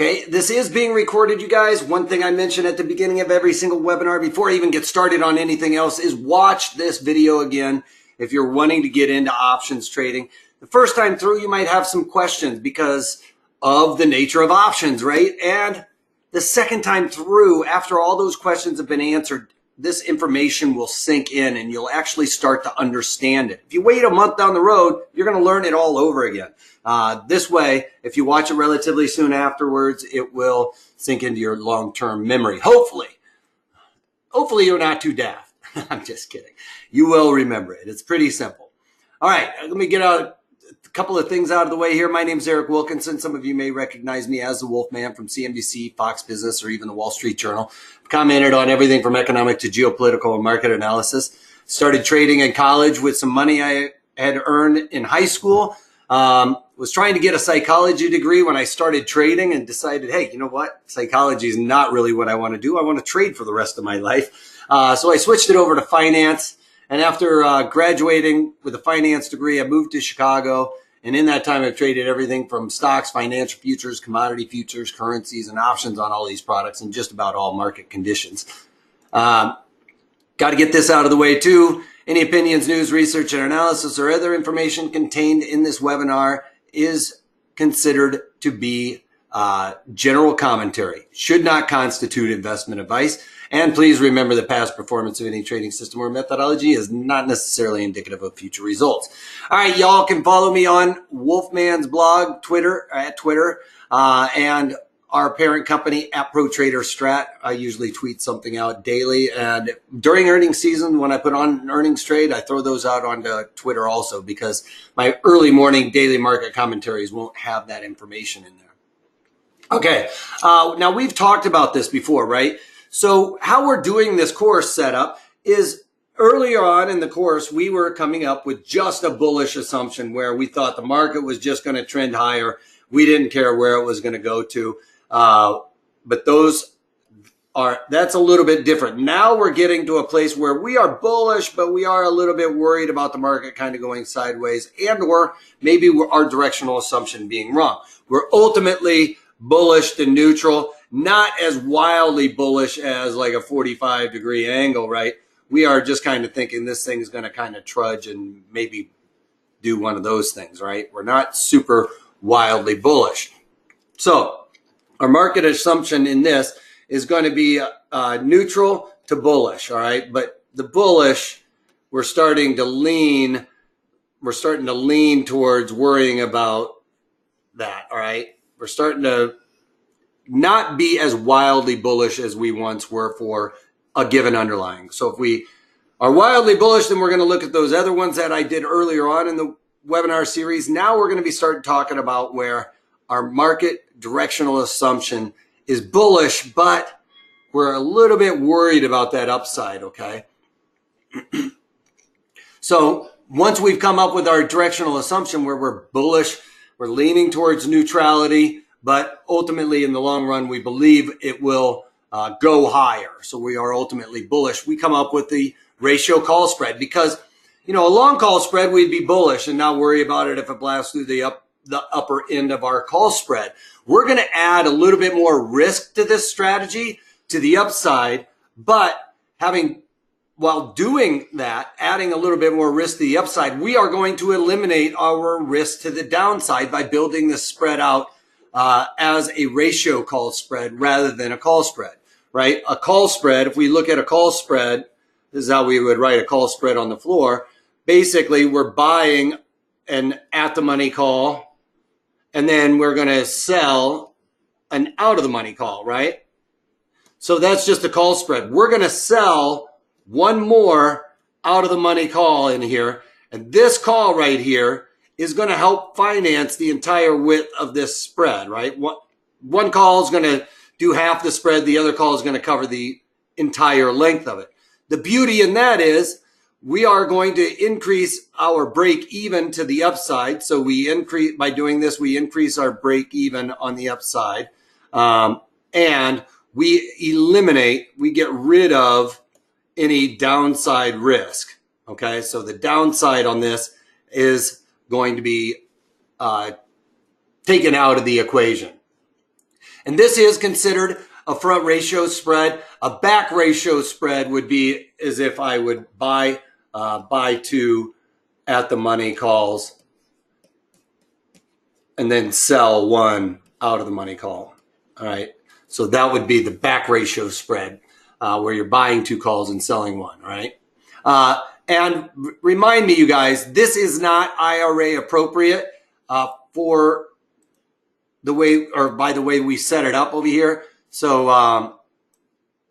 Okay, this is being recorded, you guys. One thing I mentioned at the beginning of every single webinar before I even get started on anything else is watch this video again if you're wanting to get into options trading. The first time through, you might have some questions because of the nature of options, right? And the second time through, after all those questions have been answered, this information will sink in and you'll actually start to understand it. If you wait a month down the road, you're going to learn it all over again. This way, if you watch it relatively soon afterwards, it will sink into your long-term memory. Hopefully you're not too daft. I'm just kidding. You will remember it. It's pretty simple. All right, let me get a couple of things out of the way here. My name is Eric Wilkinson. Some of you may recognize me as the Wolfman from CNBC, Fox Business, or even the Wall Street Journal. I've commented on everything from economic to geopolitical and market analysis. Started trading in college with some money I had earned in high school. Was trying to get a psychology degree when I started trading and decided, hey, you know what? Psychology is not really what I want to do. I want to trade for the rest of my life. So I switched it over to finance. And after graduating with a finance degree, I moved to Chicago. And in that time, I've traded everything from stocks, financial futures, commodity futures, currencies, and options on all these products in just about all market conditions. Got to get this out of the way too. Any opinions, news, research, and analysis or other information contained in this webinar is considered to be general commentary, should not constitute investment advice. And please remember that past performance of any trading system or methodology is not necessarily indicative of future results. All right, y'all can follow me on Wolfman's blog, Twitter, and our parent company at ProTraderStrat. I usually tweet something out daily. And during earnings season, when I put on an earnings trade, I throw those out onto Twitter also because my early morning daily market commentaries won't have that information in there. Okay, now we've talked about this before, right? So how we're doing this course setup is earlier on in the course, we were coming up with just a bullish assumption where we thought the market was just going to trend higher. We didn't care where it was going to go to. But that's a little bit different. Now we're getting to a place where we are bullish, but we are a little bit worried about the market kind of going sideways or maybe our directional assumption being wrong. We're ultimately bullish to neutral, not as wildly bullish as like a 45-degree angle, right? We are just kind of thinking this thing's going to kind of trudge and maybe do one of those things, right? We're not super wildly bullish. So our market assumption in this is going to be neutral to bullish, all right? But the bullish, we're starting to lean towards worrying about that, all right? We're starting to not be as wildly bullish as we once were for a given underlying. So if we are wildly bullish, then we're going to look at those other ones that I did earlier on in the webinar series. Now we're going to be starting talking about where our market directional assumption is bullish, but we're a little bit worried about that upside, okay? So once we've come up with our directional assumption where we're bullish, we're leaning towards neutrality, but ultimately in the long run, we believe it will go higher. So we are ultimately bullish. We come up with the ratio call spread because, you know, a long call spread, we'd be bullish and not worry about it if it blasts through the upper end of our call spread. We're going to add a little bit more risk to this strategy to the upside, but while doing that, adding a little bit more risk to the upside, we are going to eliminate our risk to the downside by building this spread out as a ratio call spread rather than a call spread, right? A call spread, if we look at a call spread, this is how we would write a call spread on the floor. Basically, we're buying an at-the-money call, and then we're going to sell an out-of-the-money call, right? So that's just a call spread. We're going to sell one more out-of-the-money call in here, and this call right here is going to help finance the entire width of this spread, right? One call is going to do half the spread. The other call is going to cover the entire length of it. The beauty in that is we are going to increase our break even to the upside. So by doing this, we increase our break even on the upside. And we get rid of any downside risk. Okay. So the downside on this is going to be taken out of the equation. And this is considered a front ratio spread. A back ratio spread would be as if I would buy two at the money calls and then sell one out of the money call. All right. So that would be the back ratio spread, where you're buying two calls and selling one. All right. And remind me, you guys, this is not IRA appropriate for the way, or by the way we set it up over here. So I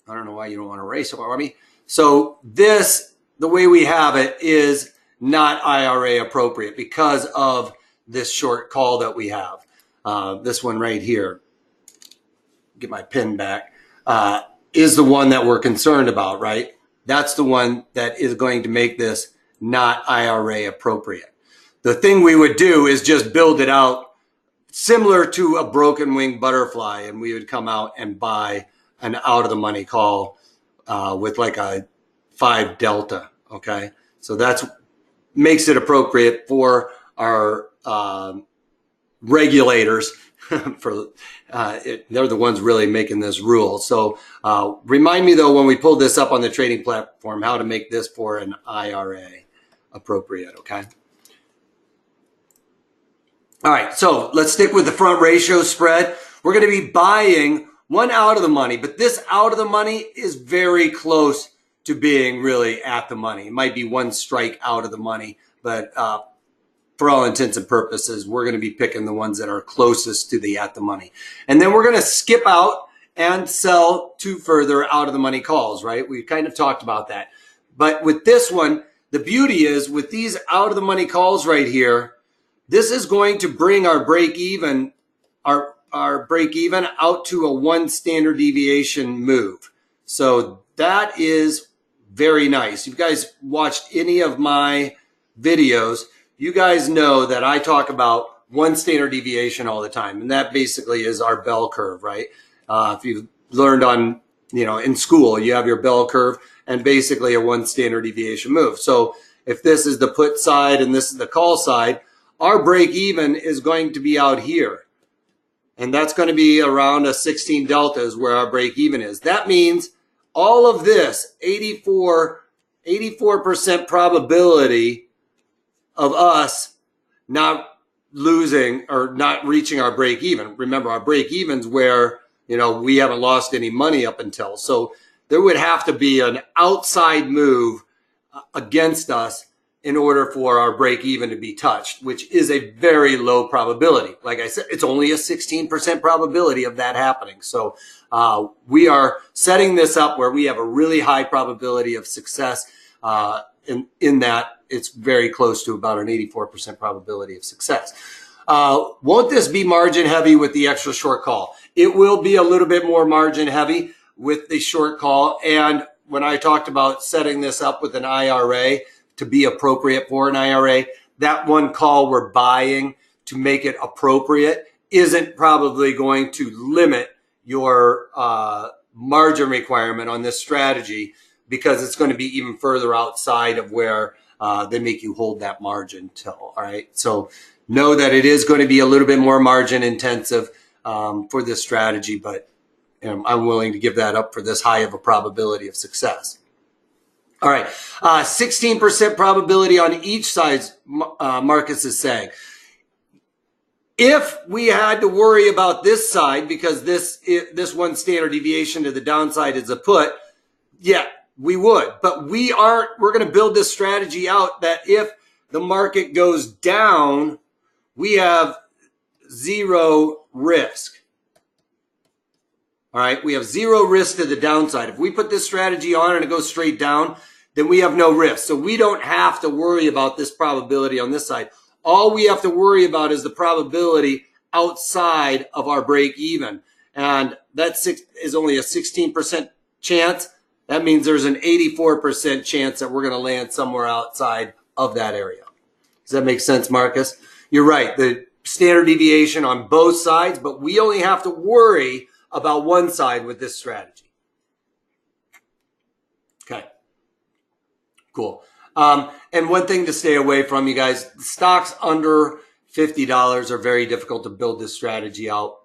don't know why you don't want to erase it for me. So this, the way we have it, is not IRA appropriate because of this short call that we have. This one right here, get my pen back, is the one that we're concerned about, right? That's the one that is going to make this not IRA appropriate. The thing we would do is just build it out similar to a broken wing butterfly, and we would come out and buy an out of the money call with like a 5 delta. Okay, so that's makes it appropriate for our regulators. They're the ones really making this rule. So remind me though, when we pull this up on the trading platform, how to make this for an IRA appropriate. Okay. All right, so let's stick with the front ratio spread. We're going to be buying one out of the money, but this out of the money is very close to being really at the money. It might be one strike out of the money, but for all intents and purposes, we're going to be picking the ones that are closest to the at the money. And then we're going to skip out and sell two further out of the money calls, right? We kind of talked about that. But with this one, the beauty is with these out of the money calls right here, this is going to bring our break even, our break even out to a 1 standard deviation move. So that is very nice. If you guys watched any of my videos, you guys know that I talk about 1 standard deviation all the time. And that basically is our bell curve, right? If you've learned on, in school, you have your bell curve and basically a 1 standard deviation move. So if this is the put side and this is the call side, our break even is going to be out here. And that's going to be around a 16 delta is where our break even is. That means all of this 84% probability of us not losing or not reaching our break even. Remember, our break even's where, we haven't lost any money up until. So there would have to be an outside move against us in order for our break even to be touched, which is a very low probability. Like I said, it's only a 16% probability of that happening. So we are setting this up where we have a really high probability of success in that it's very close to about an 84% probability of success. Won't this be margin heavy with the extra short call? It will be a little bit more margin heavy with the short call. And when I talked about setting this up with an IRA, to be appropriate for an IRA, that one call we're buying to make it appropriate isn't probably going to limit your margin requirement on this strategy, because it's going to be even further outside of where they make you hold that margin till. All right. So know that it is going to be a little bit more margin intensive for this strategy, but I'm willing to give that up for this high of a probability of success. All right, 16% probability on each side, Marcus is saying. If we had to worry about this side, because this 1 standard deviation to the downside is a put, yeah, we would. But we're going to build this strategy out that if the market goes down, we have 0 risk. All right, we have 0 risk to the downside. If we put this strategy on and it goes straight down, then we have no risk. So we don't have to worry about this probability on this side. All we have to worry about is the probability outside of our break even. And that is only a 16% chance. That means there's an 84% chance that we're going to land somewhere outside of that area. Does that make sense, Marcus? You're right. The standard deviation on both sides, but we only have to worry about one side with this strategy. Okay. Cool. And one thing to stay away from, you guys, stocks under $50 are very difficult to build this strategy out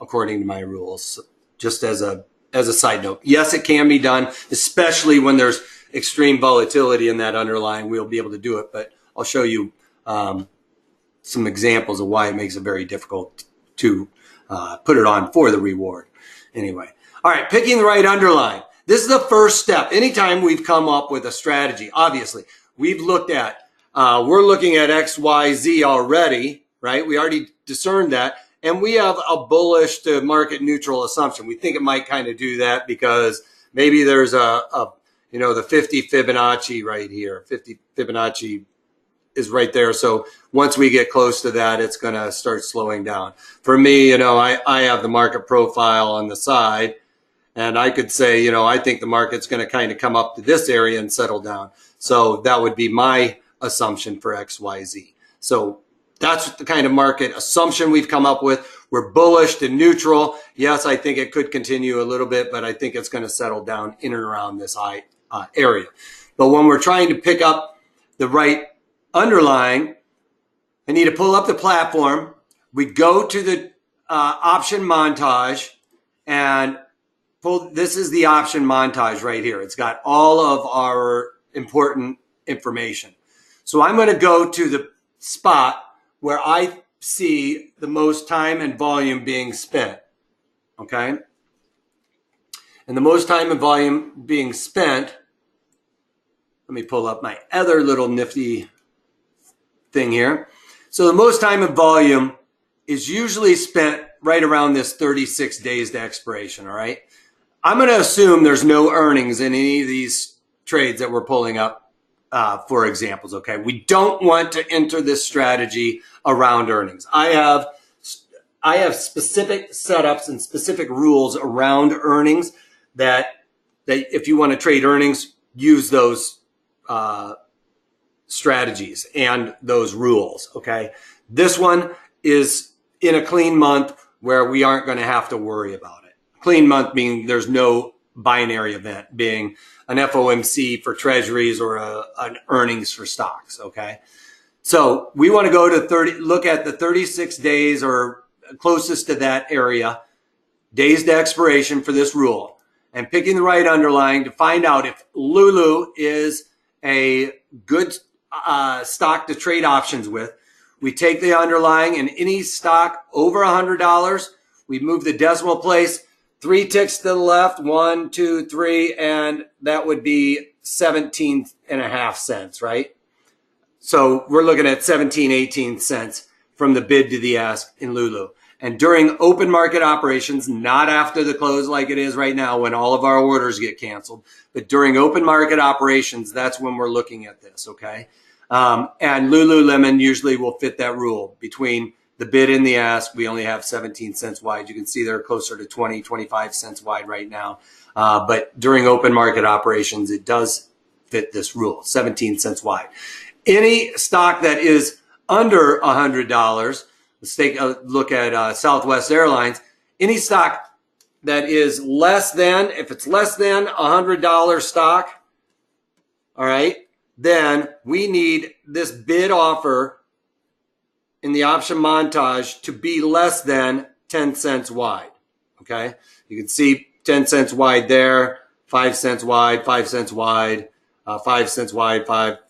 according to my rules. Just as a side note, yes, it can be done, especially when there's extreme volatility in that underlying. We'll be able to do it, but I'll show you some examples of why it makes it very difficult to put it on for the reward. Anyway, all right, picking the right underlying. This is the first step. Anytime we've come up with a strategy, obviously, we've looked at, we're looking at X, Y, Z already, right? We already discerned that. And we have a bullish to market neutral assumption. We think it might kind of do that because maybe there's the 50 Fibonacci right here. 50 Fibonacci is right there. So once we get close to that, it's going to start slowing down. For me, I have the market profile on the side, and I could say, I think the market's going to kind of come up to this area and settle down. So that would be my assumption for X, Y, Z. So that's the kind of market assumption we've come up with. We're bullish to neutral. Yes, I think it could continue a little bit, but I think it's going to settle down in and around this high area. But when we're trying to pick up the right underlying, I need to pull up the platform. We go to the option montage and pull. This is the option montage right here. It's got all of our important information. So I'm going to go to the spot where I see the most time and volume being spent, okay? And the most time and volume being spent, let me pull up my other little nifty thing here. So the most time and volume is usually spent right around this 36 days to expiration, all right? I'm going to assume there's no earnings in any of these trades that we're pulling up for examples, okay? We don't want to enter this strategy around earnings. I have specific setups and specific rules around earnings that if you want to trade earnings, use those strategies and those rules, okay? This one is in a clean month where we aren't going to have to worry about it. Clean month meaning there's no binary event, being an FOMC for treasuries or an earnings for stocks, okay? So we want to go to look at the 36 days or closest to that area, days to expiration for this rule, and picking the right underlying to find out if Lulu is a good stock to trade options with. We take the underlying and any stock over $100, we move the decimal place 3 ticks to the left, 1, 2, 3, and that would be 17.5 cents, right? So we're looking at 17, 18 cents from the bid to the ask in Lulu. And during open market operations, not after the close like it is right now when all of our orders get canceled, but during open market operations, that's when we're looking at this, okay? And Lululemon usually will fit that rule. Between the bid and the ask, we only have 17 cents wide. You can see they're closer to 20, 25 cents wide right now. But during open market operations, it does fit this rule, 17 cents wide. Any stock that is under $100, let's take a look at Southwest Airlines. Any stock that is less than, if it's less than $100 stock, all right, then we need this bid offer in the option montage to be less than 10 cents wide, okay? You can see 10 cents wide there, 5 cents wide, 5 cents wide, 5 cents wide,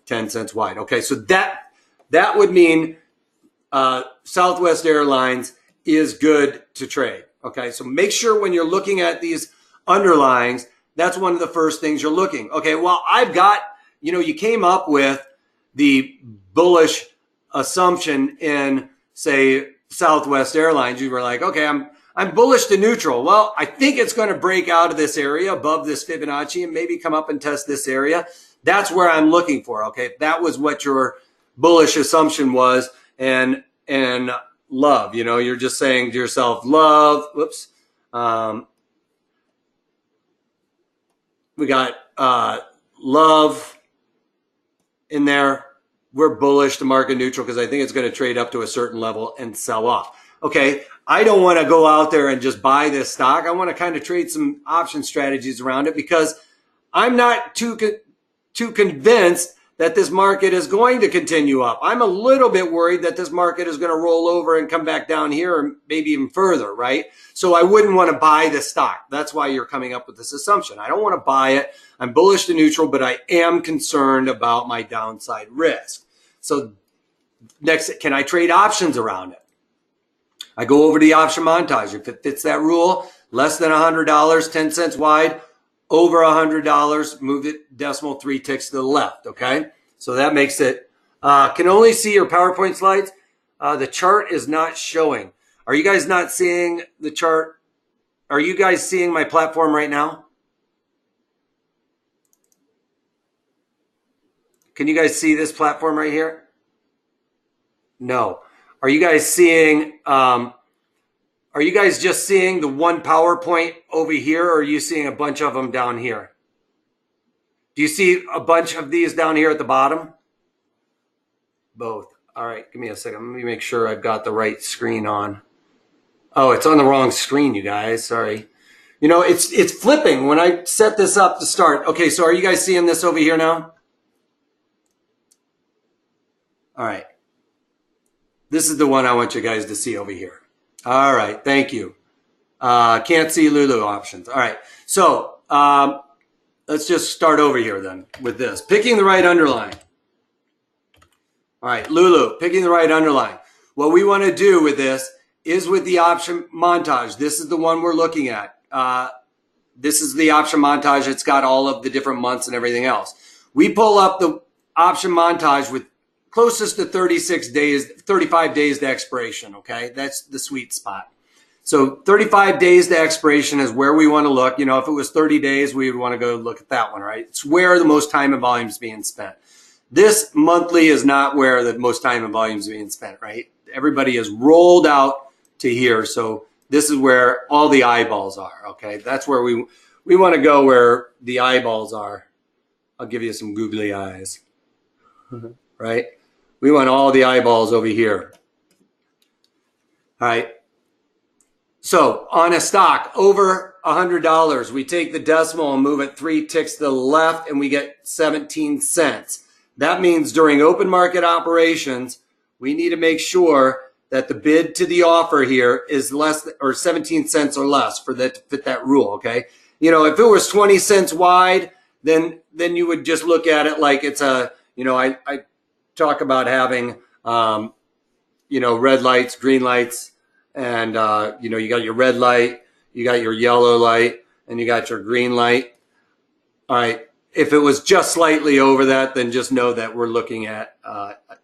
10 cents wide. Okay, so that would mean Southwest Airlines is good to trade. Okay, so make sure when you're looking at these underlyings, that's one of the first things you're looking. Okay, well, I've got, you came up with the bullish assumption in, say, Southwest Airlines. You were like, okay, I'm bullish to neutral. Well, I think it's going to break out of this area above this Fibonacci and maybe come up and test this area. That's where I'm looking for. Okay, if that was what your bullish assumption was, and love, you're just saying to yourself, love, whoops. We got love in there. We're bullish to market neutral because I think it's going to trade up to a certain level and sell off. Okay, I don't want to go out there and just buy this stock. I want to kind of trade some option strategies around it because I'm not too convinced that this market is going to continue up. I'm a little bit worried that this market is going to roll over and come back down here or maybe even further, right? So I wouldn't want to buy the stock. That's why you're coming up with this assumption. I don't want to buy it. I'm bullish to neutral, but I am concerned about my downside risk. So next, can I trade options around it? I go over to the option montage. If it fits that rule, less than $100, 10 cents wide, over $100, move it decimal 3 ticks to the left, okay? So that makes it, can only see your PowerPoint slides. The chart is not showing. Are you guys not seeing the chart? Are you guys seeing my platform right now? Can you guys see this platform right here? No. Are you guys seeing, are you guys just seeing the one PowerPoint over here, or are you seeing a bunch of them down here? Do you see a bunch of these down here at the bottom? Both. All right, give me a second. Let me make sure I've got the right screen on. Oh, it's on the wrong screen, you guys. Sorry. You know, it's flipping when I set this up to start. Okay, so are you guys seeing this over here now? All right. This is the one I want you guys to see over here. All right, thank you. Can't see Lulu options. All right, so let's just start over here then with this. Picking the right underlying. All right, Lulu, picking the right underlying. What we want to do with this is with the option montage. This is the one we're looking at. This is the option montage. It's got all of the different months and everything else. We pull up the option montage with closest to 36 days, 35 days to expiration, okay? That's the sweet spot. So 35 days to expiration is where we want to look. You know, if it was 30 days, we would want to go look at that one, right? It's where the most time and volume is being spent. This monthly is not where the most time and volume is being spent, right? Everybody is rolled out to here. So this is where all the eyeballs are, okay? That's where we want to go, where the eyeballs are. I'll give you some googly eyes, right? We want all the eyeballs over here. All right. So on a stock over $100, we take the decimal and move it 3 ticks to the left, and we get 17 cents. That means during open market operations, we need to make sure that the bid to the offer here is less or 17 cents or less for that to fit that rule, okay? You know, if it was 20 cents wide, then you would just look at it like it's a, you know, I talk about having, you know, red lights, green lights, and, you know, you got your red light, you got your yellow light, and you got your green light. All right. If it was just slightly over that, then just know that we're looking at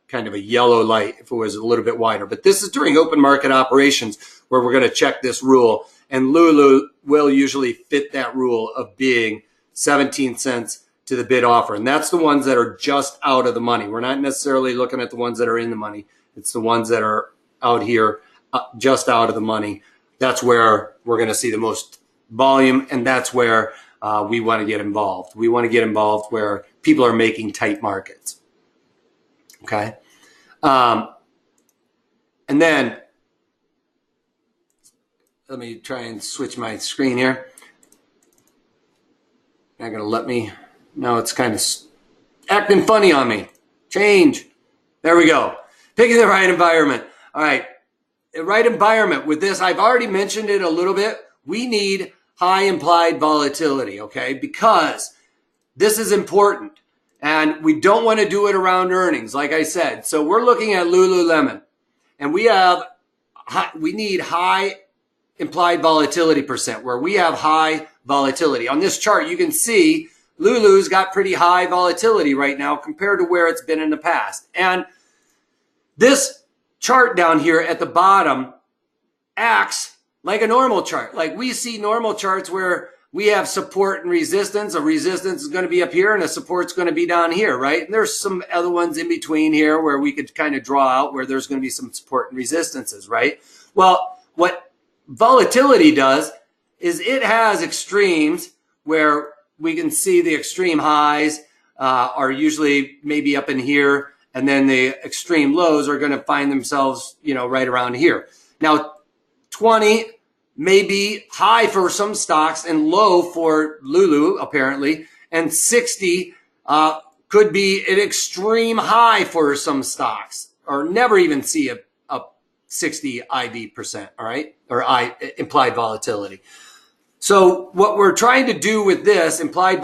kind of a yellow light if it was a little bit wider. But this is during open market operations where we're going to check this rule. And Lulu will usually fit that rule of being 17 cents to the bid offer. And that's the ones that are just out of the money. We're not necessarily looking at the ones that are in the money. It's the ones that are out here, just out of the money. That's where we're going to see the most volume. And that's where we want to get involved. We want to get involved where people are making tight markets. Okay. And then let me try and switch my screen here. Not going to let me. No, it's kind of acting funny on me. Change. There we go. Picking the right environment. All right. The right environment with this, I've already mentioned it a little bit. We need high implied volatility, okay? Because this is important. And we don't want to do it around earnings, like I said. So we're looking at Lululemon. And we need high implied volatility percent, where we have high volatility. On this chart, you can see Lulu's got pretty high volatility right now compared to where it's been in the past. And this chart down here at the bottom acts like a normal chart. Like we see normal charts where we have support and resistance. A resistance is going to be up here and a support's going to be down here, right? And there's some other ones in between here where we could kind of draw out where there's going to be some support and resistances, right? Well, what volatility does is it has extremes where we can see the extreme highs are usually maybe up in here, and then the extreme lows are going to find themselves, you know, right around here. Now, 20 may be high for some stocks and low for Lulu, apparently, and 60 could be an extreme high for some stocks, or never even see a 60 IV%, all right, or implied volatility. So what we're trying to do with this implied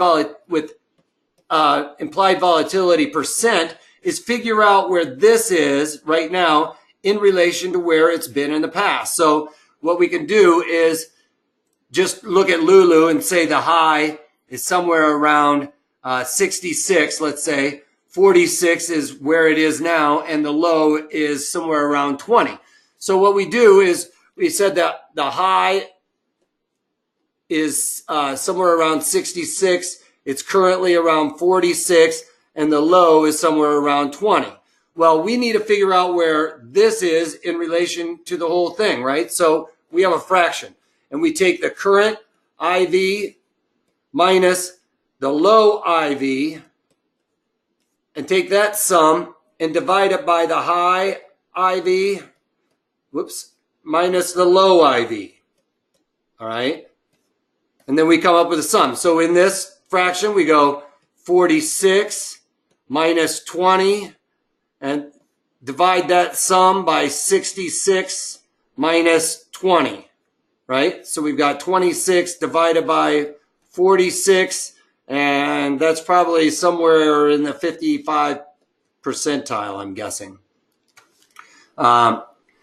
volatility percent is figure out where this is right now in relation to where it's been in the past. So what we can do is just look at Lulu and say the high is somewhere around 66, let's say. 46 is where it is now, and the low is somewhere around 20. So what we do is we said that the high is somewhere around 66. It's currently around 46, and the low is somewhere around 20. Well, we need to figure out where this is in relation to the whole thing, right? So we have a fraction, and we take the current IV minus the low IV and take that sum and divide it by the high IV, minus the low IV, all right? And then we come up with a sum. So in this fraction, we go 46 minus 20 and divide that sum by 66 minus 20, right? So we've got 26 divided by 46, and that's probably somewhere in the 55 percentile, I'm guessing.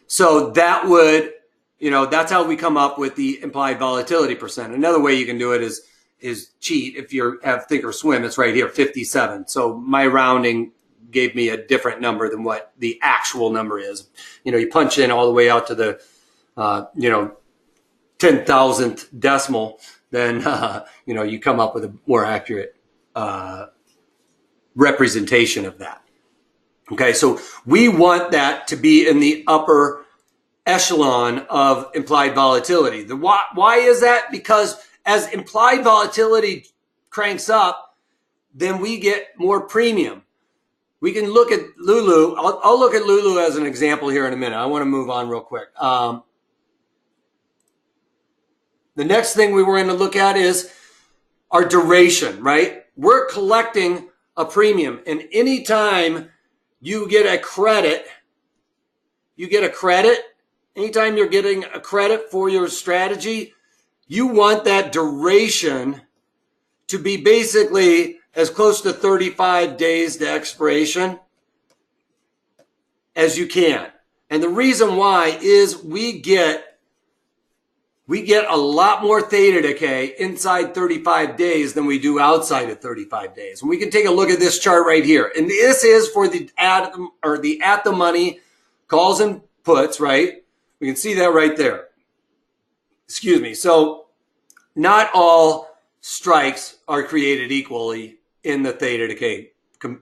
So that would, that's how we come up with the implied volatility percent. Another way you can do it is cheat. If you have think or swim, it's right here, 57. So my rounding gave me a different number than what the actual number is. You punch in all the way out to the, 10,000th decimal, then, you come up with a more accurate representation of that. Okay, so we want that to be in the upper echelon of implied volatility. Why is that? Because as implied volatility cranks up, then we get more premium. We can look at Lulu. I'll look at Lulu as an example here in a minute. I want to move on real quick. The next thing we were going to look at is our duration, right? We're collecting a premium, and anytime you get a credit, anytime you're getting a credit for your strategy, you want that duration to be basically as close to 35 days to expiration as you can. And the reason why is we get a lot more theta decay inside 35 days than we do outside of 35 days. And we can take a look at this chart right here. And this is for the at the money calls and puts, right? We can see that right there. Excuse me. So not all strikes are created equally in the theta decay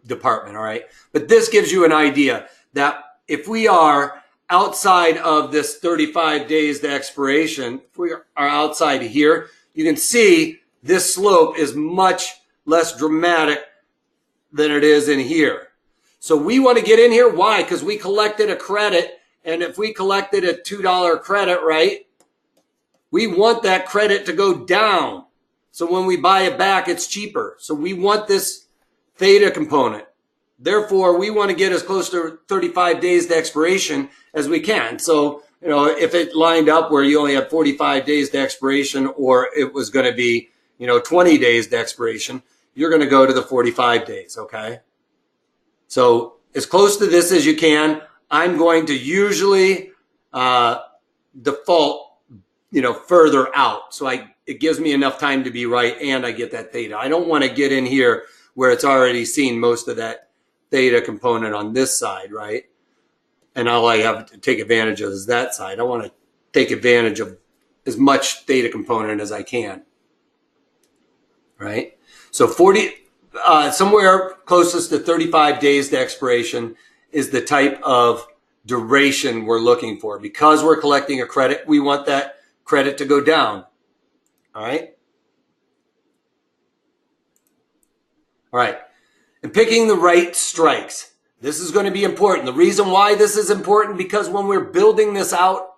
department, all right? But this gives you an idea that if we are outside of this 35 days to expiration, if we are outside of here, you can see this slope is much less dramatic than it is in here. So we want to get in here. Why? Because we collected a credit, and if we collected a $2 credit, right, we want that credit to go down. So when we buy it back, it's cheaper. So we want this theta component. Therefore, we want to get as close to 35 days to expiration as we can. So, if it lined up where you only had 45 days to expiration, or it was going to be, 20 days to expiration, you're going to go to the 45 days, okay? So as close to this as you can. I'm going to usually default, further out. So it gives me enough time to be right, and I get that theta. I don't want to get in here where it's already seen most of that theta component on this side, right? And all I have to take advantage of is that side. I want to take advantage of as much theta component as I can, right? So somewhere closest to 35 days to expiration is the type of duration we're looking for. Because we're collecting a credit, we want that credit to go down, all right? All right. And picking the right strikes. This is going to be important. The reason why this is important, because when we're building this out,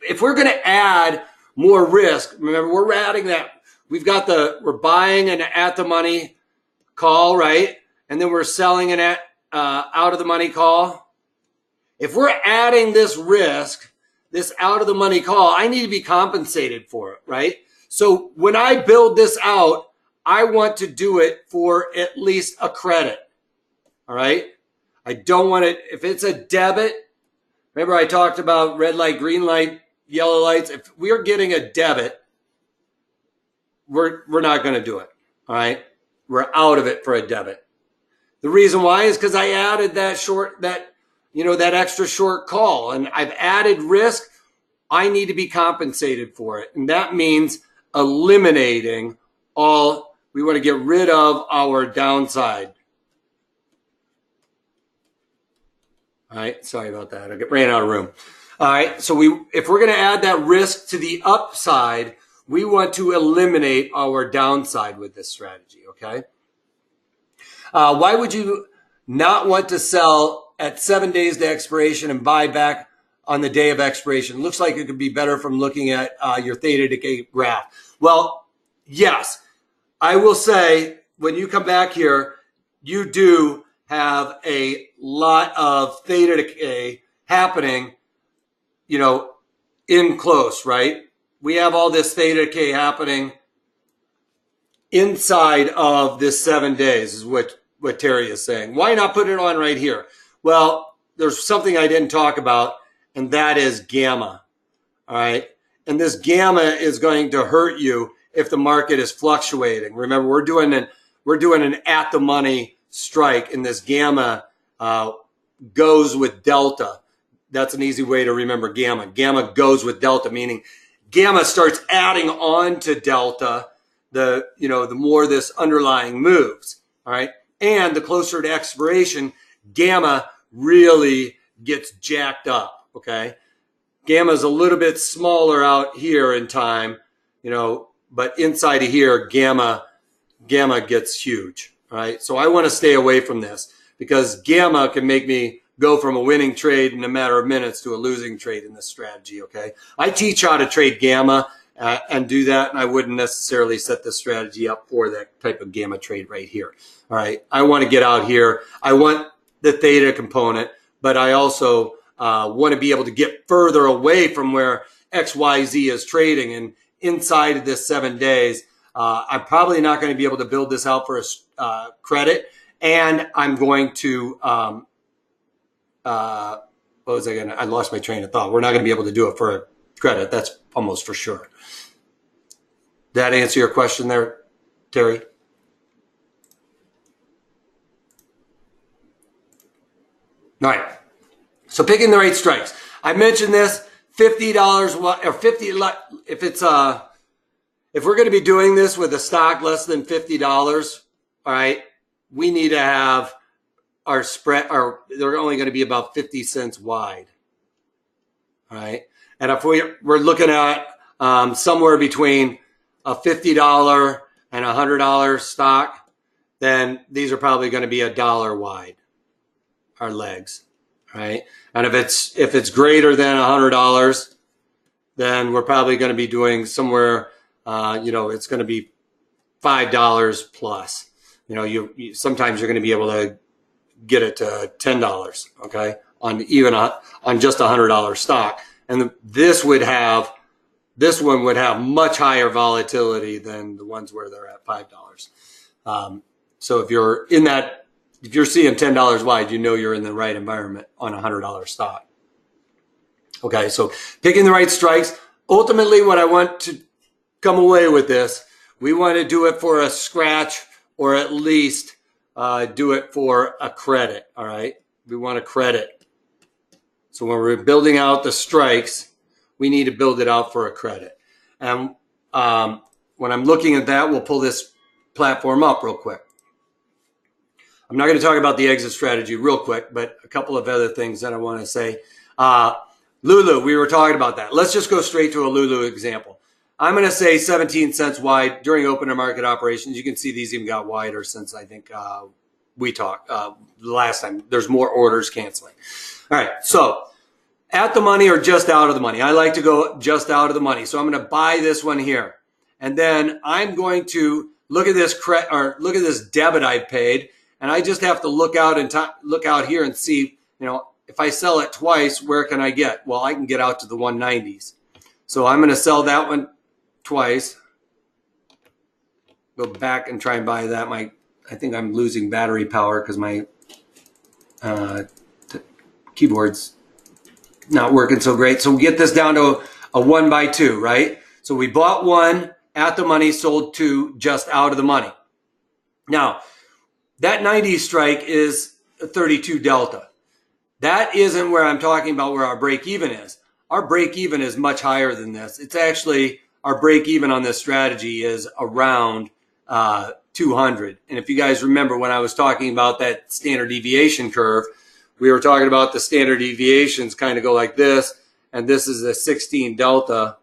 if we're going to add more risk, remember we're buying an at the money call, right? and then we're selling an out of the money call. If we're adding this risk, this out of the money call, I need to be compensated for it, right? So when I build this out, I want to do it for at least a credit, all right? I don't want it, if it's a debit, remember I talked about red light, green light, yellow lights. If we're getting a debit, we're not going to do it, all right? We're out of it for a debit. The reason why is because I added that extra short call, and I've added risk. I need to be compensated for it. And that means eliminating all, we want to get rid of our downside. All right, sorry about that. I ran out of room. All right, so if we're going to add that risk to the upside, we want to eliminate our downside with this strategy, okay? Why would you not want to sell at 7 days to expiration and buy back on the day of expiration? Looks like it could be better from looking at your theta decay graph. Well, yes, I will say when you come back here, you do have a lot of theta decay happening, in close, right? We have all this theta decay happening inside of this 7 days is what Terry is saying. Why not put it on right here? Well, there's something I didn't talk about, and that is gamma, all right? And this gamma is going to hurt you if the market is fluctuating. Remember, we're doing an at the money strike, and this gamma goes with delta. That's an easy way to remember gamma. Gamma goes with delta, meaning gamma starts adding on to delta the more this underlying moves, all right? And the closer to expiration, gamma really gets jacked up, okay? Gamma is a little bit smaller out here in time, but inside of here, gamma gets huge, all right? So I want to stay away from this because gamma can make me go from a winning trade in a matter of minutes to a losing trade in this strategy, okay? I teach how to trade gamma and do that, and I wouldn't necessarily set this strategy up for that type of gamma trade right here, all right? I want to get out here. I want the theta component, but I also want to be able to get further away from where XYZ is trading. And inside of this 7 days, I'm probably not going to be able to build this out for a credit. And I'm going to, what was I going to, I lost my train of thought. We're not going to be able to do it for a credit. That's almost for sure. Did that answer your question there, Terry? All right. So picking the right strikes. I mentioned this, $50 or 50. If we're going to be doing this with a stock less than $50, all right, we need to have our spread, or they're only going to be about 50 cents wide. All right. And if we're looking at somewhere between a $50 and $100 stock, then these are probably going to be $1 wide, our legs. Right. And if it's greater than $100, then we're probably going to be doing somewhere, it's going to be $5 plus. Sometimes you're going to be able to get it to $10, okay, on just $100 stock. And this one would have much higher volatility than the ones where they're at $5. So if you're seeing $10 wide, you're in the right environment on a $100 stock. Okay, so picking the right strikes. Ultimately, what I want to come away with this, we want to do it for a scratch or at least do it for a credit, all right? We want a credit. So when we're building out the strikes, we need to build it out for a credit. And when I'm looking at that, we'll pull this platform up real quick. I'm not going to talk about the exit strategy real quick, but a couple of other things that I want to say. Lulu, we were talking about that. Let's just go straight to a Lulu example. I'm going to say 17 cents wide during open market operations. You can see these even got wider since I think we talked the last time. There's more orders canceling. All right, so at the money or just out of the money. I like to go just out of the money. So I'm going to buy this one here. And then I'm going to look at this debit I paid, And I just have to look out here and see, you know, if I sell it twice, where can I get? Well, I can get out to the 190s. So I'm going to sell that one twice. Go back and try and buy that. I think I'm losing battery power because my keyboard's not working so great. So we get this down to a 1 by 2, right? So we bought 1 at the money, sold 2 just out of the money. Now, that 90 strike is a 32 delta. That isn't where I'm talking about where our break even is. Our break even is much higher than this. It's actually, our break even on this strategy is around 200. And if you guys remember when I was talking about that standard deviation curve, we were talking about the standard deviations kind of go like this, and this is a 16 delta.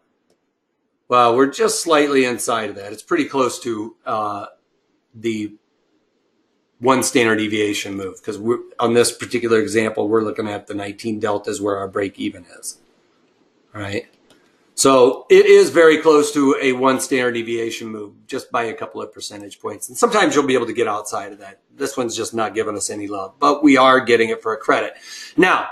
Well, we're just slightly inside of that. It's pretty close to the 1 standard deviation move, because on this particular example, we're looking at the 19 deltas where our break even is. All right. So it is very close to a 1 standard deviation move, just by a couple of percentage points. And sometimes you'll be able to get outside of that. This one's just not giving us any love, but we are getting it for a credit. Now,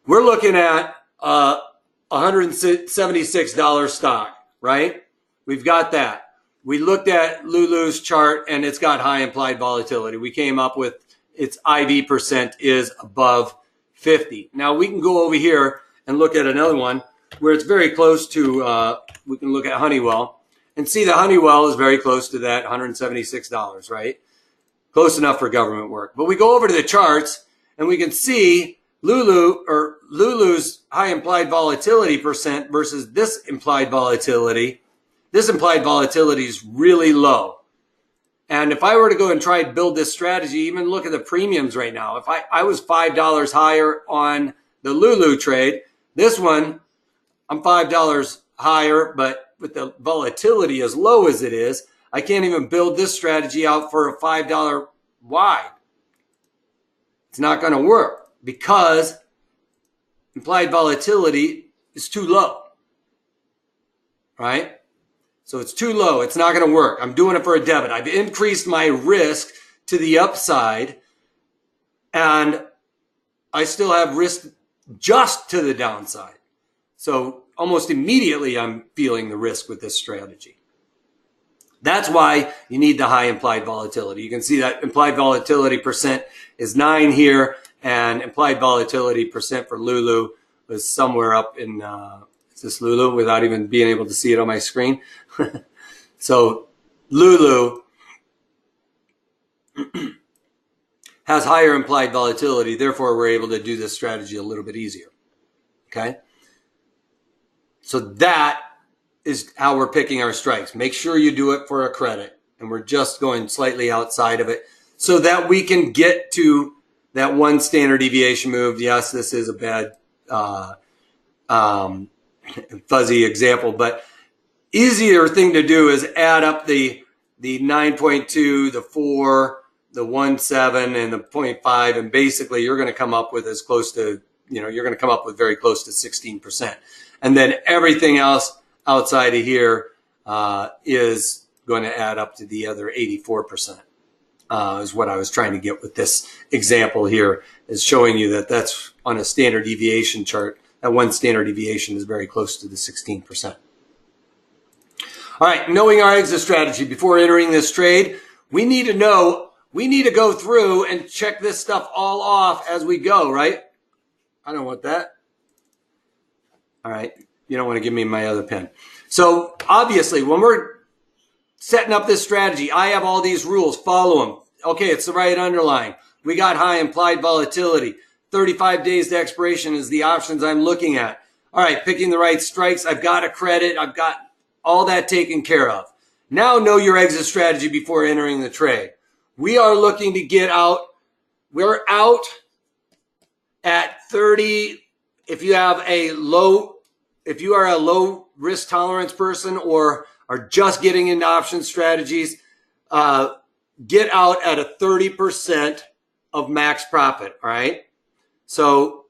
we're looking at $176 stock, right? We've got that. We looked at Lulu's chart, and it's got high implied volatility. We came up with its IV percent is above 50. Now, we can go over here and look at another one where it's very close to, we can look at Honeywell and see that Honeywell is very close to that $176, right? Close enough for government work. But we go over to the charts and we can see Lulu's high implied volatility percent versus this implied volatility. This implied volatility is really low. And if I were to go and try to build this strategy, even look at the premiums right now. If I was $5 higher on the Lulu trade, this one, I'm $5 higher, but with the volatility as low as it is, I can't even build this strategy out for a $5 wide. It's not going to work because implied volatility is too low, right? So it's too low. It's not going to work. I'm doing it for a debit. I've increased my risk to the upside, and I still have risk just to the downside. So almost immediately, I'm feeling the risk with this strategy. That's why you need the high implied volatility. You can see that implied volatility percent is 9 here, and implied volatility percent for Lulu was somewhere up in, is this Lulu without even being able to see it on my screen? So Lulu has higher implied volatility. Therefore, we're able to do this strategy a little bit easier. Okay. So that is how we're picking our strikes. Make sure you do it for a credit. And we're just going slightly outside of it so that we can get to that 1 standard deviation move. Yes, this is a bad fuzzy example, but easier thing to do is add up the 9.2, the 4, the 1.7, and the 0.5, and basically you're going to come up with as close to, you're going to come up with very close to 16%. And then everything else outside of here is going to add up to the other 84%, is what I was trying to get with this example here, is showing you that that's on a standard deviation chart. That 1 standard deviation is very close to the 16%. All right, knowing our exit strategy before entering this trade, we need to go through and check this stuff all off as we go, right? I don't want that. All right, you don't want to give me my other pen. So obviously, when we're setting up this strategy, I have all these rules, follow them. Okay, it's the right underlying. We got high implied volatility. 35 days to expiration is the options I'm looking at. All right, picking the right strikes. I've got a credit. I've got all that taken care of. Now know your exit strategy before entering the trade. We are looking to get out. We're out at 30. If you are a low risk tolerance person or are just getting into option strategies, get out at a 30% of max profit. All right. So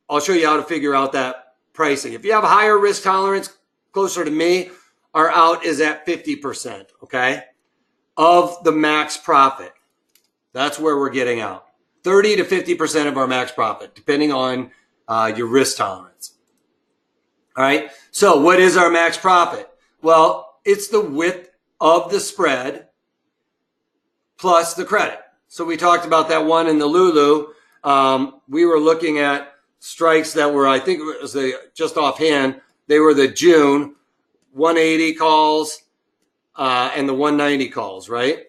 I'll show you how to figure out that pricing. If you have a higher risk tolerance, closer to me, our out is at 50%, okay, of the max profit. That's where we're getting out. 30 to 50% of our max profit, depending on your risk tolerance. All right. So what is our max profit? Well, it's the width of the spread plus the credit. So we talked about that one in the Lulu. We were looking at strikes that were, I think it was just offhand, they were the June 180 calls and the 190 calls, right?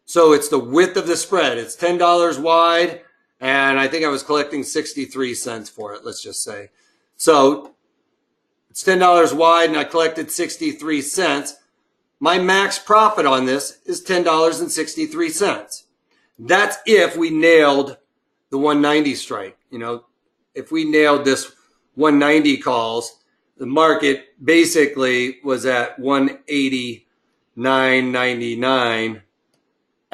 So it's the width of the spread. It's $10 wide, and I think I was collecting 63 cents for it, let's just say. So it's $10 wide, and I collected 63 cents. My max profit on this is $10.63. That's if we nailed the 190 strike. You know, if we nailed this 190 calls, the market basically was at 189.99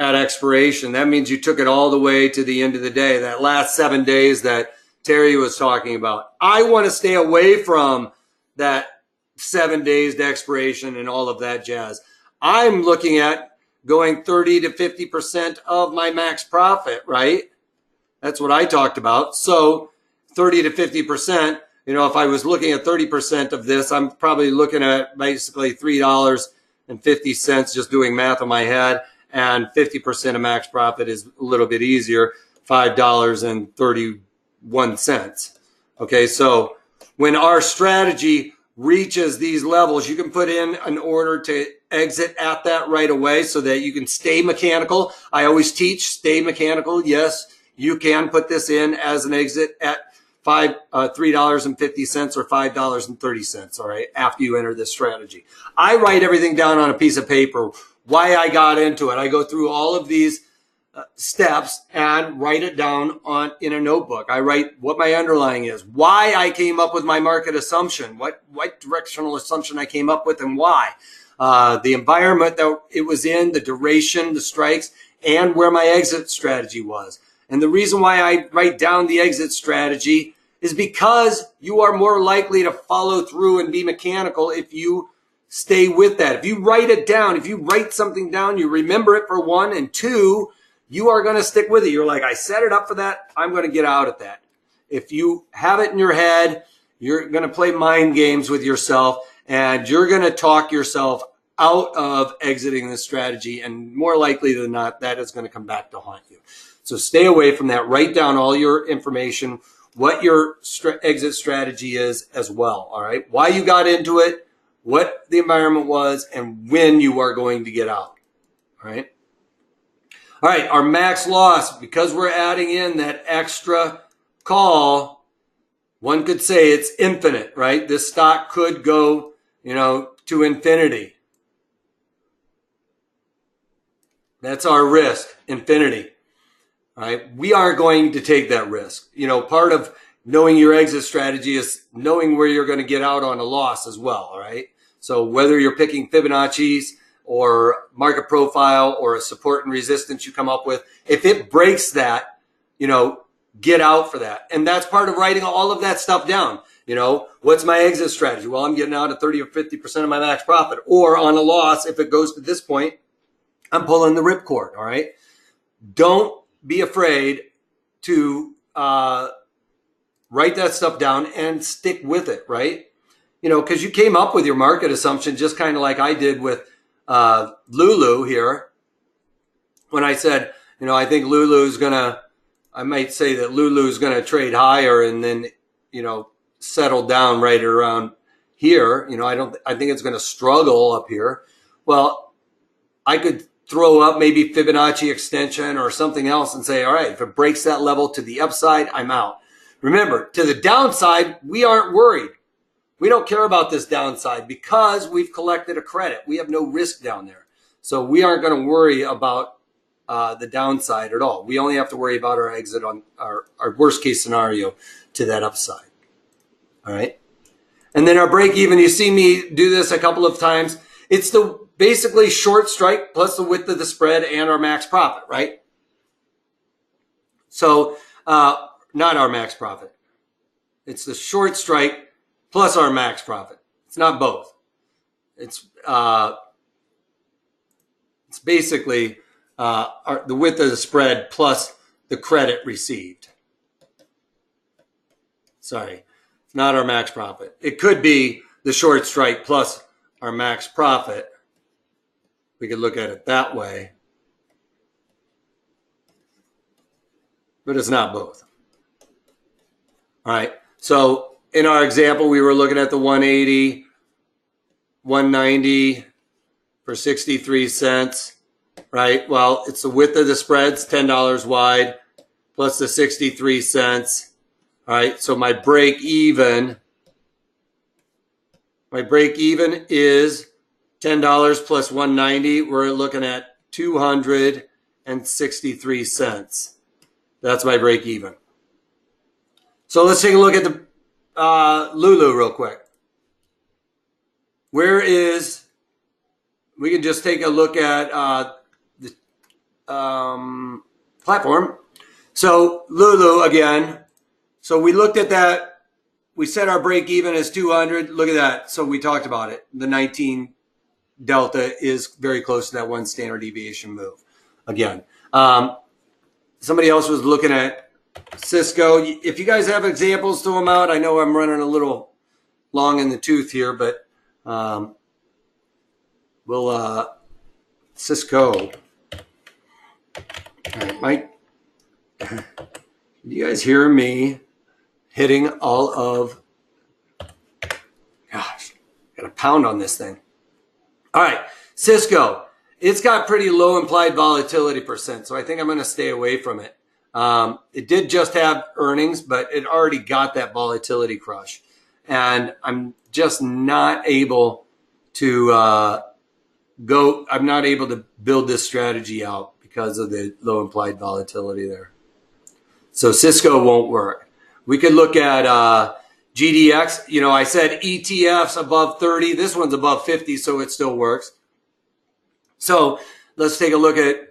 at expiration. That means you took it all the way to the end of the day, that last 7 days that Terry was talking about. I want to stay away from that 7 days to expiration and all of that jazz. I'm looking at going 30 to 50% of my max profit, right? That's what I talked about. So 30 to 50%, you know, if I was looking at 30% of this, I'm probably looking at basically $3.50, just doing math in my head. And 50% of max profit is a little bit easier, $5.31. Okay, so when our strategy reaches these levels, you can put in an order to exit at that right away so that you can stay mechanical. I always teach stay mechanical. Yes, you can put this in as an exit at $3.50 or $5.30, all right, after you enter this strategy. I write everything down on a piece of paper, why I got into it. I go through all of these steps and write it down in a notebook. I write what my underlying is, why I came up with my market assumption, what directional assumption I came up with and why. The environment that it was in, the duration, the strikes, and where my exit strategy was. And the reason why I write down the exit strategy is because you are more likely to follow through and be mechanical if you stay with that. If you write it down, if you write something down, you remember it for one, and two, you are going to stick with it. You're like, I set it up for that. I'm going to get out of that. If you have it in your head, you're going to play mind games with yourself, and you're going to talk yourself out of exiting this strategy. And more likely than not, that is going to come back to haunt you. So stay away from that. Write down all your information, what your exit strategy is as well. All right. Why you got into it, what the environment was, and when you are going to get out. All right. All right. Our max loss, because we're adding in that extra call, one could say it's infinite, right? This stock could go, you know, to infinity. That's our risk, infinity. All right. We are going to take that risk. You know, part of knowing your exit strategy is knowing where you're going to get out on a loss as well. All right. So whether you're picking Fibonacci's or market profile or a support and resistance you come up with, if it breaks that, you know, get out for that. And that's part of writing all of that stuff down. You know, what's my exit strategy? Well, I'm getting out at 30 or 50% of my max profit, or on a loss. If it goes to this point, I'm pulling the ripcord. All right. Don't be afraid to write that stuff down and stick with it, right? You know, because you came up with your market assumption just kind of like I did with Lulu here. When I said, you know, I think Lulu's going to, I might say that Lulu's going to trade higher and then, you know, settle down right around here. You know, I think it's going to struggle up here. Well, I could throw up maybe Fibonacci extension or something else and say, all right, if it breaks that level to the upside, I'm out. Remember, to the downside, we aren't worried. We don't care about this downside because we've collected a credit. We have no risk down there. So we aren't going to worry about the downside at all. We only have to worry about our exit on our worst case scenario to that upside. All right. And then our break even, you see me do this a couple of times. It's the basically short strike plus the width of the spread and our max profit, right? So not our max profit. It's the short strike plus our max profit. It's not both. It's basically the width of the spread plus the credit received. Sorry, it's not our max profit. It could be the short strike plus our max profit. We could look at it that way. But it's not both. All right. So in our example, we were looking at the 180, 190 for 63 cents, right? Well, it's the width of the spreads, $10 wide, plus the 63 cents. All right. So my break even is $10 plus 190. We're looking at 263 cents. That's my break even. So let's take a look at the Lulu real quick. We can just take a look at the platform. So Lulu again. So we looked at that. We set our break even as 200. Look at that. So we talked about it. The 19 delta is very close to that one standard deviation move. Again, somebody else was looking at Cisco. If you guys have examples, throw them out. I know I'm running a little long in the tooth here, but Cisco. All right, Mike, do you guys hear me hitting all of, gosh, got a pound on this thing. All right, Cisco, it's got pretty low implied volatility percent, so I think I'm going to stay away from it. It did just have earnings, but it already got that volatility crush. And I'm just not able to I'm not able to build this strategy out because of the low implied volatility there. So Cisco won't work. We could look at GDX. You know, I said ETFs above 30. This one's above 50, so it still works. So let's take a look at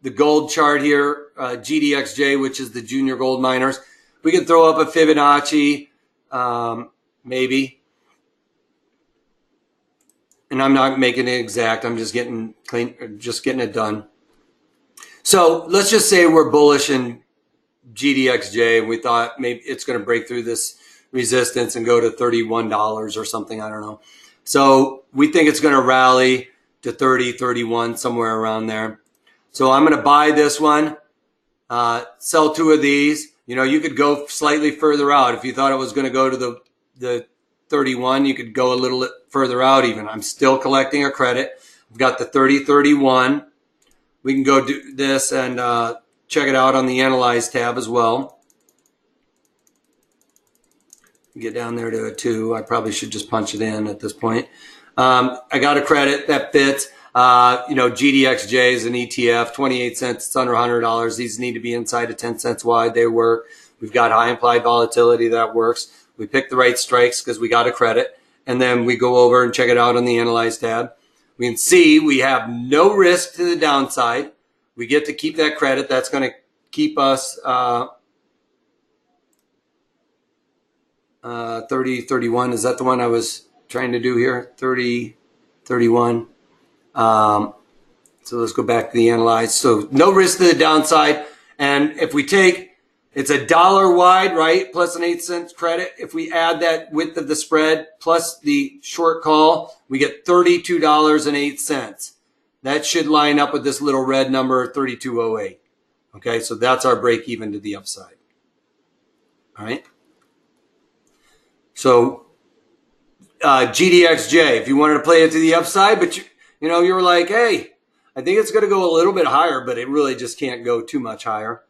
the gold chart here, GDXJ, which is the junior gold miners. We can throw up a Fibonacci, maybe. And I'm not making it exact. I'm just getting clean, just getting it done. So let's just say we're bullish in GDXJ. We thought maybe it's going to break through this resistance and go to $31 or something. I don't know. So we think it's going to rally to 30, 31, somewhere around there. So I'm going to buy this one, sell two of these. You know, you could go slightly further out. If you thought it was going to go to the 31, you could go a little further out even. I'm still collecting a credit. I've got the 30, 31. We can go do this and check it out on the Analyze tab as well. Get down there to a 2. I probably should just punch it in at this point. I got a credit that fits. You know, GDXJ is an ETF, 28 cents. It's under $100. These need to be inside of 10 cents wide. They work. We've got high implied volatility. That works. We pick the right strikes because we got a credit. And then we go over and check it out on the Analyze tab. We can see we have no risk to the downside. We get to keep that credit. That's going to keep us 30, 31. Is that the one I was trying to do here? 30, 31. So let's go back to the Analyze. So no risk to the downside. And if we take, it's $1 wide, right? Plus an 8 cent credit. If we add that width of the spread plus the short call, we get $32.08. That should line up with this little red number, 32.08. Okay, so that's our break even to the upside. All right. So GDXJ, if you wanted to play it to the upside, but you were like, hey, I think it's going to go a little bit higher, but it really just can't go too much higher.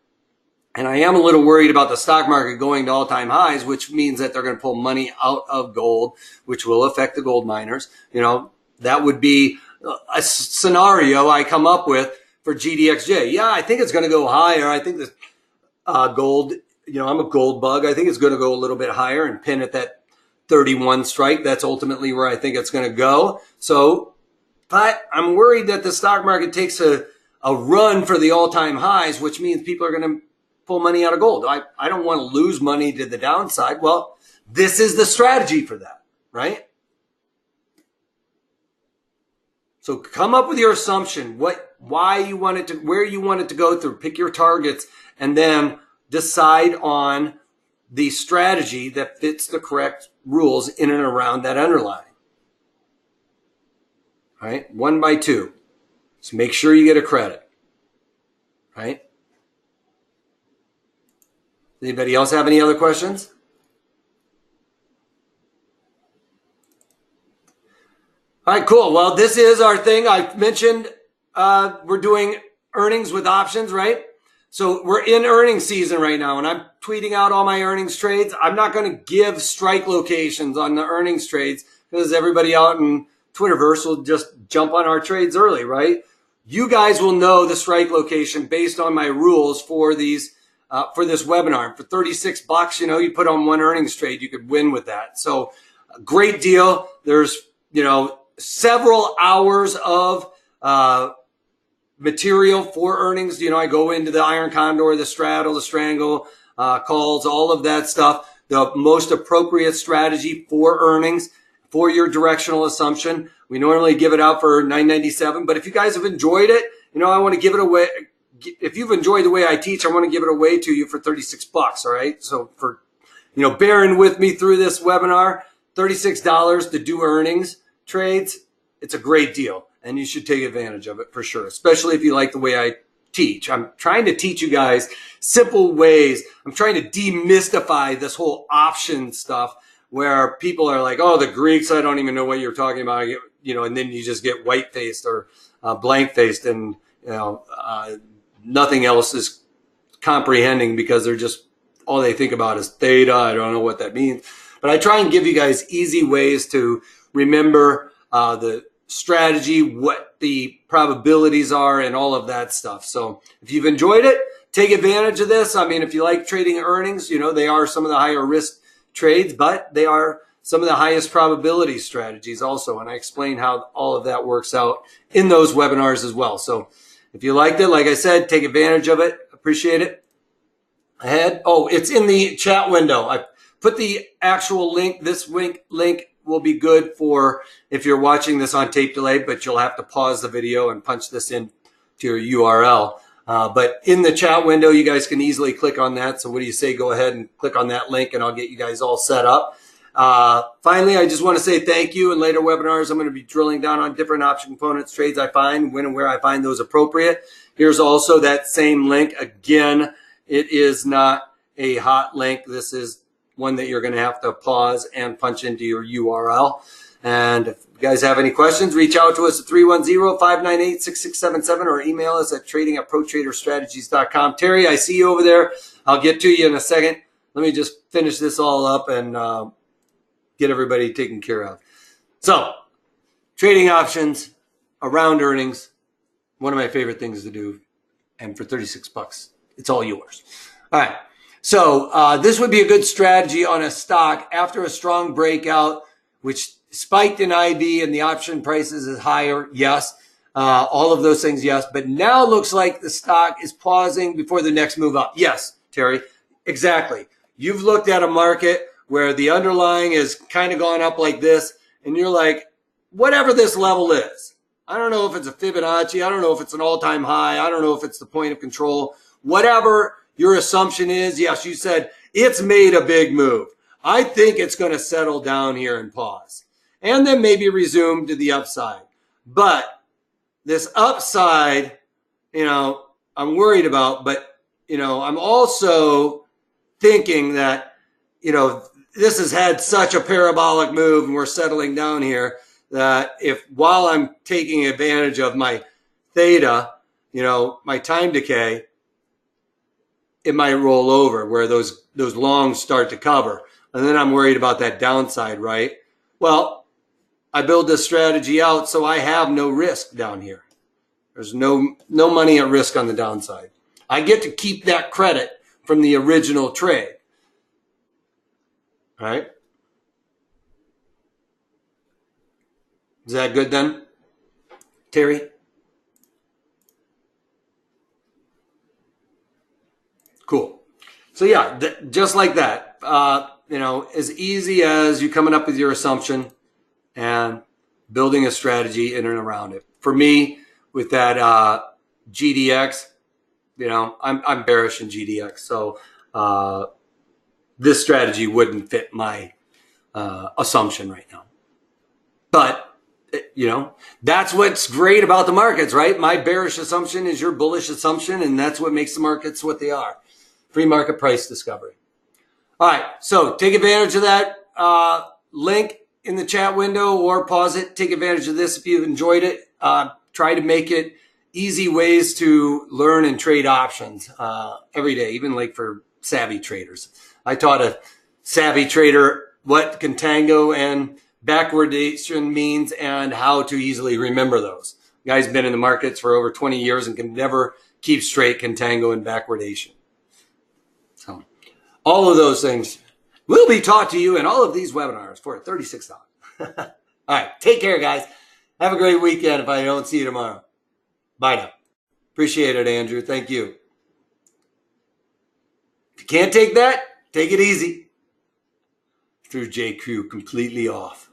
And I am a little worried about the stock market going to all-time highs, which means that they're going to pull money out of gold, which will affect the gold miners. You know, that would be a scenario I come up with for GDXJ. Yeah, I think it's going to go higher. I think the gold, I'm a gold bug. I think it's going to go a little bit higher and pin at that 31 strike. That's ultimately where I think it's going to go. So, but I'm worried that the stock market takes a run for the all-time highs, which means people are going to pull money out of gold. I don't want to lose money to the downside. Well, this is the strategy for that, right? So come up with your assumption, why you want it to, where you want it to go through, pick your targets, and then decide on the strategy that fits the correct rules in and around that underlying. Right? 1 by 2. So make sure you get a credit. Right? Anybody else have any other questions? All right, cool. Well, this is our thing. I mentioned we're doing earnings with options, right? So we're in earnings season right now, and I'm tweeting out all my earnings trades. I'm not going to give strike locations on the earnings trades because everybody out in Twitterverse will just jump on our trades early, right? You guys will know the strike location based on my rules for these for this webinar. For $36, you know, you put on one earnings trade, you could win with that. So great deal. There's, you know, several hours of material for earnings. You know, I go into the iron condor, the straddle, the strangle, calls, all of that stuff. The most appropriate strategy for earnings for your directional assumption. We normally give it out for $9.97, but if you guys have enjoyed it, you know, I want to give it away. If you've enjoyed the way I teach, I want to give it away to you for $36. All right. So for, you know, bearing with me through this webinar, $36 to do earnings trades. It's a great deal and you should take advantage of it for sure, especially if you like the way I teach. I'm trying to teach you guys simple ways. I'm trying to demystify this whole option stuff where people are like, oh, the Greeks, I don't even know what you're talking about. You know, and then you just get white-faced or blank-faced and, you know, nothing else is comprehending because they're just, all they think about is theta. I don't know what that means. But I try and give you guys easy ways to remember the strategy, what the probabilities are, and all of that stuff. So if you've enjoyed it, take advantage of this. I mean, if you like trading earnings, you know, they are some of the higher risk trades, but they are some of the highest probability strategies also. And I explain how all of that works out in those webinars as well. So if you liked it, like I said, take advantage of it. Appreciate it. Ahead. Oh, it's in the chat window. I put the actual link. This link will be good for if you're watching this on tape delay, but you'll have to pause the video and punch this in to your URL. But in the chat window, you guys can easily click on that. So what do you say? Go ahead and click on that link and I'll get you guys all set up. Finally, I just want to say thank you. In later webinars, I'm going to be drilling down on different option components, trades I find, when and where I find those appropriate. Here's also that same link. Again, it is not a hot link. This is one that you're going to have to pause and punch into your URL. And if you guys have any questions, reach out to us at 310-598-6677 or email us at trading@protraderstrategies.com. Terry, I see you over there. I'll get to you in a second. Let me just finish this all up and get everybody taken care of. So, trading options around earnings, one of my favorite things to do. And for $36, it's all yours. All right. So this would be a good strategy on a stock after a strong breakout, which spiked in IB and the option prices is higher. Yes. All of those things. Yes. But now looks like the stock is pausing before the next move up. Yes, Terry. Exactly. You've looked at a market where the underlying is kind of gone up like this, and you're like, whatever this level is, I don't know if it's a Fibonacci, I don't know if it's an all-time high, I don't know if it's the point of control, whatever your assumption is. Yes, you said it's made a big move. I think it's going to settle down here and pause, and then maybe resume to the upside. But this upside, you know, I'm worried about, but, you know, I'm also thinking that, you know, this has had such a parabolic move and we're settling down here that if while I'm taking advantage of my theta, you know, my time decay, it might roll over where those longs start to cover. And then I'm worried about that downside, right? Well, I build this strategy out so I have no risk down here. There's no money at risk on the downside. I get to keep that credit from the original trade. All right. Is that good then, Terry? Cool. So yeah, just like that, you know, as easy as you coming up with your assumption and building a strategy in and around it. for me, with that GDX, you know, I'm bearish in GDX. So this strategy wouldn't fit my assumption right now. But, you know, that's what's great about the markets, right? My bearish assumption is your bullish assumption, and that's what makes the markets what they are. Free market price discovery. All right, so take advantage of that link in the chat window, or pause it. Take advantage of this if you've enjoyed it. Try to make it easy ways to learn and trade options every day, even like for savvy traders. I taught a savvy trader what contango and backwardation means and how to easily remember those. The guy's been in the markets for over 20 years and can never keep straight contango and backwardation. So all of those things will be taught to you in all of these webinars for $36. All right, take care, guys. Have a great weekend if I don't see you tomorrow. Bye now. Appreciate it, Andrew. Thank you. If you can't take that, take it easy. Threw JQ completely off.